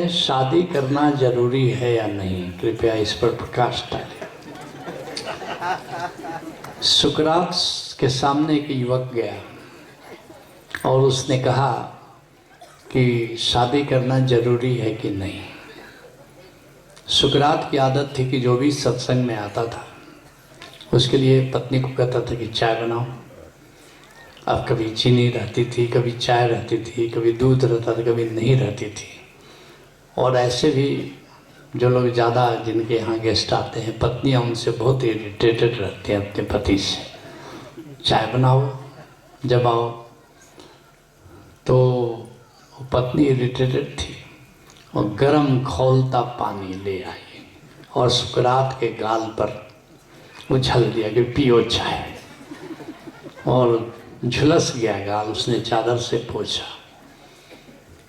में शादी करना जरूरी है या नहीं, कृपया इस पर प्रकाश डालें। सुकरात के सामने एक युवक गया और उसने कहा कि शादी करना जरूरी है कि नहीं। सुकरात की आदत थी कि जो भी सत्संग में आता था उसके लिए पत्नी को कहता था कि चाय बनाओ। अब कभी चीनी रहती थी, कभी चाय रहती थी, कभी दूध रहता था, कभी नहीं रहती थी। और ऐसे भी जो लोग ज़्यादा जिनके यहाँ गेस्ट आते हैं, पत्नियाँ उनसे बहुत इरिटेटेड रहती हैं अपने पति से। चाय बनाओ जब आओ। तो पत्नी इरिटेटेड थी और गरम खौलता पानी ले आई और सुकरात के गाल पर उछल दिया कि पियो चाय। और झुलस गया गाल, उसने चादर से पूछा।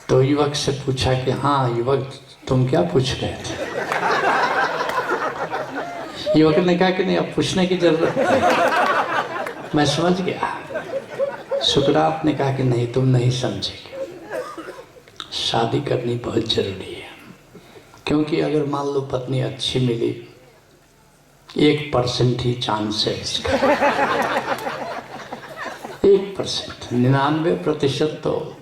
तो युवक से पूछा कि हाँ युवक, तुम क्या पूछ रहे थे? युवक ने कहा कि नहीं, अब पूछने की जरूरत नहीं, मैं समझ गया। सुकरात ने कहा कि नहीं, तुम नहीं समझेगे, शादी करनी बहुत जरूरी है। क्योंकि अगर मान लो पत्नी अच्छी मिली, 1% ही चांस है इसका। 1%, 99% तो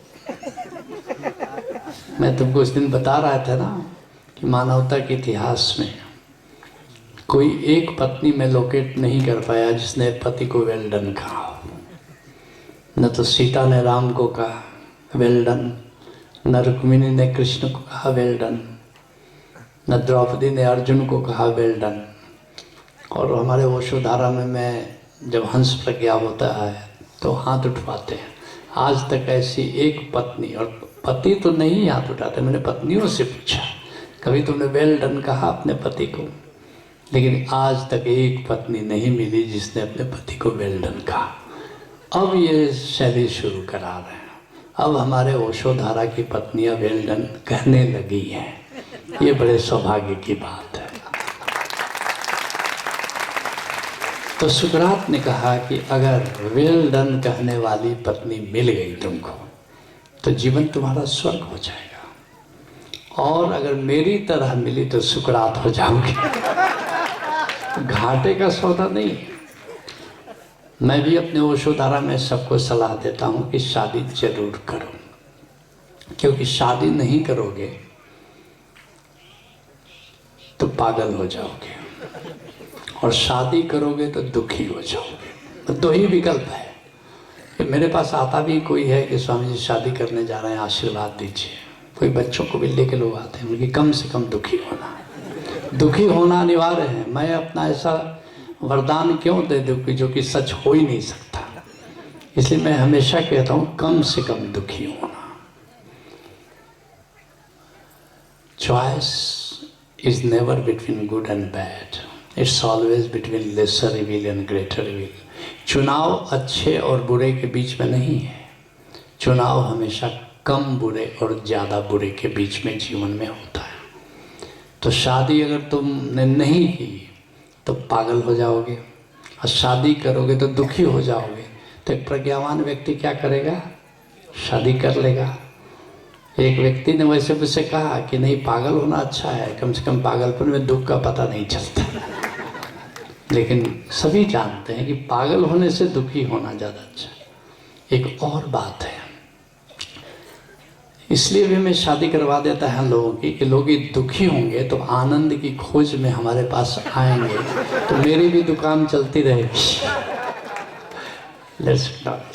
मैं तुमको उस दिन बता रहा था ना कि मानवता के इतिहास में कोई एक पत्नी में लोकेट नहीं कर पाया जिसने पति को वेल डन कहा। न तो सीता ने राम को कहा वेल डन, न रुक्मिणी ने कृष्ण को कहा वेल डन, न द्रौपदी ने अर्जुन को कहा वेल डन। और हमारे ओशोधारा में मैं जब हंस प्रज्ञा होता है तो हाथ उठवाते हैं। आज तक ऐसी एक पत्नी, और पति तो नहीं हाथ उठाते, मैंने पत्नियों से पूछा कभी तुमने वेल डन कहा अपने पति को? लेकिन आज तक एक पत्नी नहीं मिली जिसने अपने पति को वेल डन कहा। अब ये शैली शुरू करा रहे हैं। अब हमारे ओशोधारा की पत्नियां वेल डन कहने लगी हैं। ये बड़े सौभाग्य की बात है। तो सुकरात ने कहा कि अगर वेल डन कहने वाली पत्नी मिल गई तुमको तो जीवन तुम्हारा स्वर्ग हो जाएगा, और अगर मेरी तरह मिली तो सुकरात हो जाओगे। घाटे का सौदा नहीं। मैं भी अपने ओशोधारा में सबको सलाह देता हूँ कि शादी जरूर करो, क्योंकि शादी नहीं करोगे तो पागल हो जाओगे, और शादी करोगे तो दुखी हो जाओगे। तो दो ही विकल्प है। कि मेरे पास आता भी कोई है कि स्वामी जी शादी करने जा रहे हैं, आशीर्वाद दीजिए। कोई बच्चों को भी लेके लोग आते हैं, उनकी कम से कम दुखी होना अनिवार्य है। मैं अपना ऐसा वरदान क्यों दे दूँ कि जो कि सच हो ही नहीं सकता। इसलिए मैं हमेशा कहता हूँ कम से कम दुखी होना। Choice is never between good and bad, it's always between laser evil and greater evil. चुनाव अच्छे और बुरे के बीच में नहीं है, चुनाव हमेशा कम बुरे और ज़्यादा बुरे के बीच में जीवन में होता है। तो शादी अगर तुमने नहीं की तो पागल हो जाओगे, और शादी करोगे तो दुखी हो जाओगे। तो एक प्रज्ञावान व्यक्ति क्या करेगा? शादी कर लेगा। एक व्यक्ति ने वैसे मुझसे कहा कि नहीं, पागल होना अच्छा है, कम से कम पागलपन में दुख का पता नहीं चलता। लेकिन सभी जानते हैं कि पागल होने से दुखी होना ज़्यादा अच्छा है। एक और बात है, इसलिए भी मैं शादी करवा देता है लोगों की कि लोग दुखी होंगे तो आनंद की खोज में हमारे पास आएंगे, तो मेरी भी दुकान चलती रहेगी। Let's start.